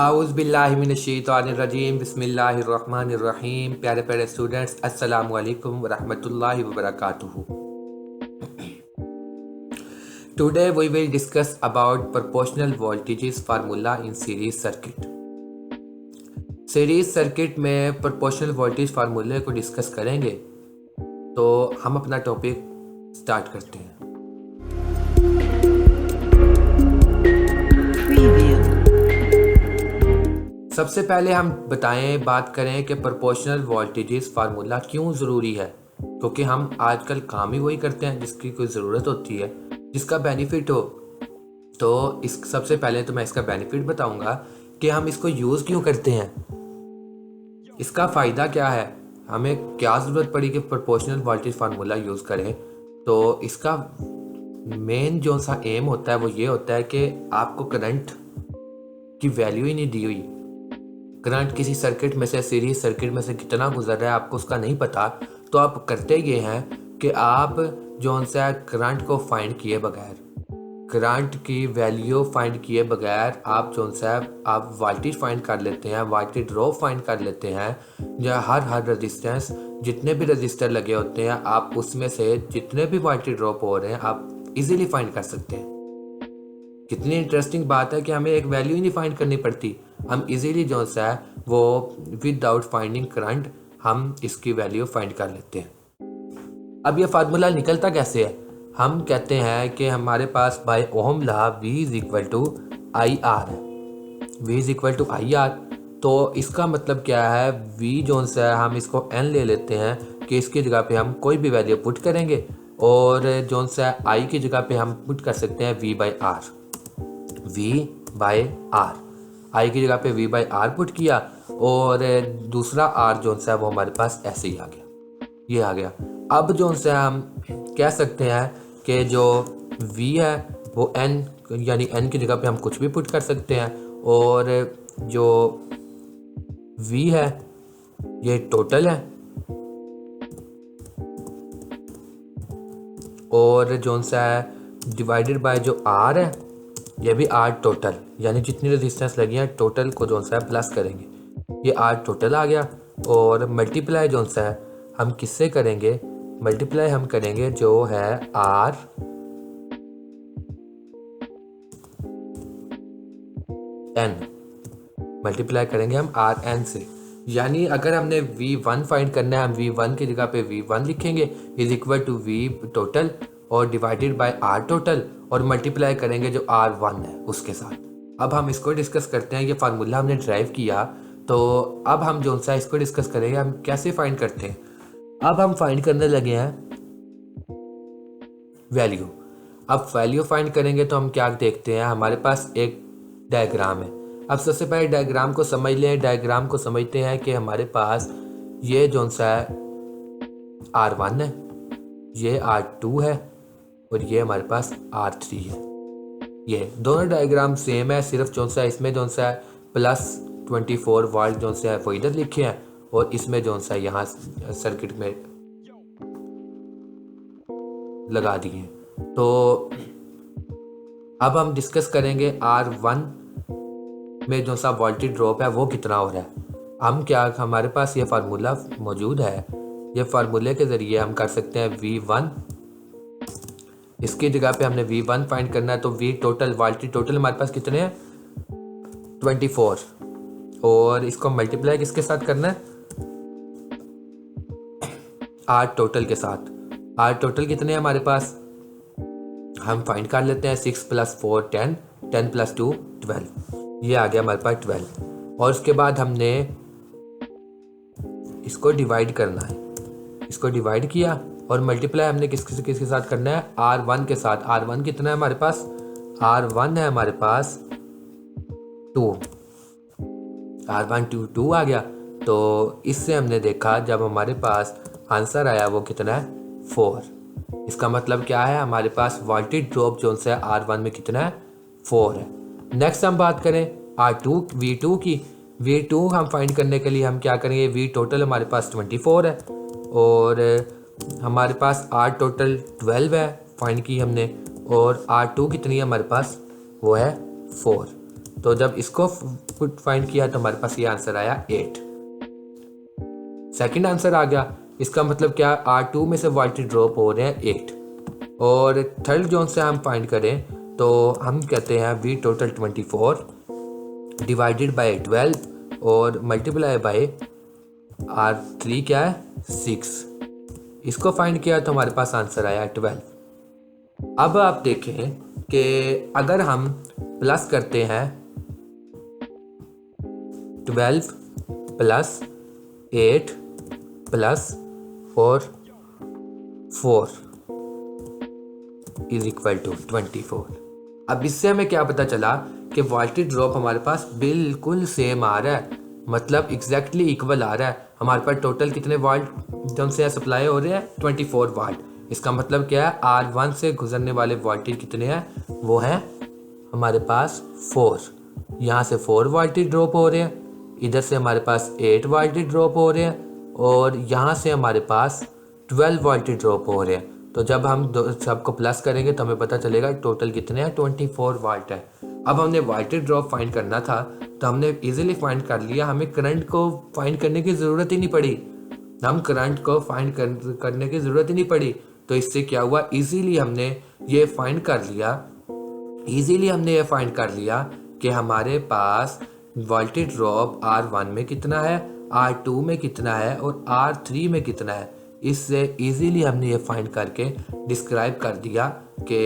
आउज़ुबिल्लाहिमिनश्शैतानिर्रजीम बिस्मिल्लाहिर्रहमानिर्रहीम। प्यारे प्यारे स्टूडेंट्स, अस्सलामु अलैकुम वरहमतुल्लाहि वबरकातुहू। Today we will discuss about proportional voltages formula in series circuit. Series circuit में प्रोपोर्शनल वोल्टेज फार्मूले को डिस्कस करेंगे, तो हम अपना टॉपिक स्टार्ट करते हैं। सबसे पहले हम बात करें कि प्रोपोर्शनल वोल्टेजेस फार्मूला क्यों ज़रूरी है, क्योंकि हम आजकल काम ही वही करते हैं जिसकी कोई ज़रूरत होती है, जिसका बेनिफिट हो। तो इस सबसे पहले तो मैं इसका बेनिफिट बताऊंगा कि हम इसको यूज़ क्यों करते हैं, इसका फ़ायदा क्या है, हमें क्या ज़रूरत पड़ी कि प्रोपोर्शनल वोल्टेज फार्मूला यूज़ करें। तो इसका मेन जो सा एम होता है वो ये होता है कि आपको करंट की वैल्यू ही नहीं दी हुई। करंट किसी सर्किट में से, सीरीज सर्किट में से कितना गुजर रहा है आपको उसका नहीं पता, तो आप करते ये हैं कि आप जो सा करंट को फाइंड किए बगैर, करंट की वैल्यू फाइंड किए बगैर आप जो सा आप वोल्टेज फाइंड कर लेते हैं, वोल्टेज ड्रॉप फाइंड कर लेते हैं। या हर रेजिस्टेंस, जितने भी रजिस्टर लगे होते हैं, आप उसमें से जितने भी वोल्टेज ड्रॉप हो रहे हैं आप इजीली फाइंड कर सकते हैं। कितनी इंटरेस्टिंग बात है कि हमें एक वैल्यू ही नहीं फाइंड करनी पड़ती, हम इजीली जो सा है वो विदाउट फाइंडिंग करंट हम इसकी वैल्यू फाइंड कर लेते हैं। अब ये फार्मूला निकलता कैसे है, हम कहते हैं कि हमारे पास by Ohm law V is equal to I R है। V is equal to I R, तो इसका मतलब क्या है, V जो सा है हम इसको N ले लेते हैं कि इसकी जगह पे हम कोई भी वैल्यू पुट करेंगे, और जो सा I की जगह पे हम पुट कर सकते हैं V by R. V by R, I की जगह पे V बाई आर पुट किया, और दूसरा R जो सा है वो हमारे पास ऐसे ही आ गया, ये आ गया। अब जो सा हम कह सकते हैं कि जो V है वो N, यानी N की जगह पे हम कुछ भी पुट कर सकते हैं, और जो V है ये टोटल है, और जो सा है डिवाइडेड बाय जो R है ये भी R टोटल, यानी जितनी रेजिस्टेंस लगी है टोटल को जो सा है प्लस करेंगे, ये R टोटल आ गया। और मल्टीप्लाई जो सा है हम किससे करेंगे, मल्टीप्लाई हम करेंगे जो है R N, मल्टीप्लाई करेंगे हम R N से। यानी अगर हमने V1 फाइंड करना है, हम V1 की जगह पे V1 लिखेंगे is equal to V total और डिवाइडेड बाय R टोटल, और मल्टीप्लाई करेंगे जो R1 है उसके साथ। अब हम इसको डिस्कस करते हैं, ये फार्मूला हमने ड्राइव किया, तो अब हम जो सा इसको डिस्कस करेंगे हम कैसे फाइंड करते हैं। अब हम फाइंड करने लगे हैं वैल्यू। अब वैल्यू फाइंड करेंगे तो हम क्या देखते हैं, हमारे पास एक डायग्राम है। अब सबसे पहले डायग्राम को समझ लें। डायग्राम को समझते हैं कि हमारे पास ये जो सा है R1 है, ये R2 है, और ये हमारे पास R3 है। ये दोनों डायग्राम सेम है, सिर्फ जो सा इसमें जो सा है +24 वोल्ट जो सा है वो इधर लिखे हैं, और इसमें जो सा यहाँ सर्किट में लगा दिए। तो अब हम डिस्कस करेंगे R1 में जो सा वोल्टेज ड्रॉप है वो कितना हो रहा है। हम क्या, हमारे पास ये फार्मूला मौजूद है, ये फार्मूले के ज़रिए हम कर सकते हैं V1, इसकी जगह पे हमने V1 फाइंड करना है, तो V टोटल, वोल्टेज टोटल हमारे पास कितने हैं 24, और इसको मल्टीप्लाई किसके साथ करना है, R टोटल के साथ। R टोटल कितने हैं हमारे पास, हम फाइंड कर लेते हैं 6 + 4 10, 10 + 2 12, ये आ गया हमारे पास 12। और उसके बाद हमने इसको डिवाइड करना है, इसको डिवाइड किया, और मल्टीप्लाई हमने किसके साथ करना है, R1 के साथ। R1 कितना है हमारे पास, R1 है हमारे पास 2, R1 2 आ गया। तो इससे हमने देखा जब हमारे पास आंसर आया वो कितना है 4। इसका मतलब क्या है, हमारे पास वोल्टेज ड्रॉप जो है R1 में कितना है 4 है। नेक्स्ट हम बात करें R2 V2 की। V2 हम फाइंड करने के लिए हम क्या करेंगे, V टोटल हमारे पास 24 है, और हमारे पास R टोटल 12 है, फाइंड की हमने, और R2 कितनी है हमारे पास, वो है 4। तो जब इसको फाइंड किया तो हमारे पास ये आंसर आया 8। सेकंड आंसर आ गया, इसका मतलब क्या, R2 में से वोल्टेज ड्रॉप हो रहे हैं 8। और थर्ड जोन से हम फाइंड करें तो हम कहते हैं V टोटल 24 डिवाइडेड बाय 12 और मल्टीप्लाई बाय R3 क्या है 6। इसको फाइंड किया तो हमारे पास आंसर आया 12। अब आप देखें कि अगर हम प्लस करते हैं 12 प्लस 8 प्लस और 4 इज इक्वल टू 24। अब इससे हमें क्या पता चला कि वोल्टेज ड्रॉप हमारे पास बिल्कुल सेम आ रहा है, मतलब एग्जैक्टली इक्वल आ रहा है। हमारे पास टोटल कितने वोल्ट जो से सप्लाई हो रहे हैं 24 वाट। इसका मतलब क्या है, R1 से गुजरने वाले वोल्टेज कितने हैं, वो हैं हमारे पास 4। यहाँ से 4 वोल्टेज ड्रॉप हो रहे हैं, इधर से हमारे पास 8 वोल्टेज ड्रॉप हो रहे हैं और यहाँ से हमारे पास 12 वोल्टेज ड्रॉप हो रहे हैं। तो जब हम सबको प्लस करेंगे तो हमें पता चलेगा टोटल कितने हैं 24 वाट है। अब हमने वोल्टेज ड्रॉप फाइंड करना था तो हमने इजीली फाइंड कर लिया, हमें करंट को फाइंड करने की ज़रूरत ही नहीं पड़ी। हम करंट को फाइंड करने की ज़रूरत ही नहीं पड़ी। तो इससे क्या हुआ, इजीली हमने ये फाइंड कर लिया कि हमारे पास वोल्टेज ड्रॉप R1 में कितना है, R2 में कितना है और R3 में कितना है। इससे इजीली हमने ये फाइंड करके डिस्क्राइब कर दिया कि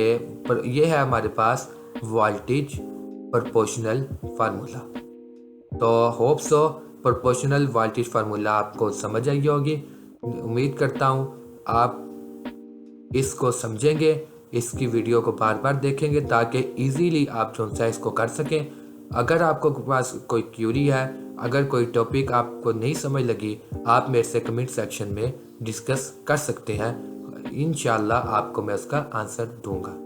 ये है हमारे पास वोल्टेज प्रोपोर्शनल फार्मूला। तो hope so proportional voltage formula आपको समझ आई होगी। उम्मीद करता हूँ आप इसको समझेंगे, इसकी वीडियो को बार बार देखेंगे ताकि इजीली आप जो सा इसको कर सकें। अगर आपको पास कोई क्यूरी है, अगर कोई टॉपिक आपको नहीं समझ लगी, आप मेरे से कमेंट सेक्शन में डिस्कस कर सकते हैं। इंशाल्लाह आपको मैं उसका आंसर दूंगा।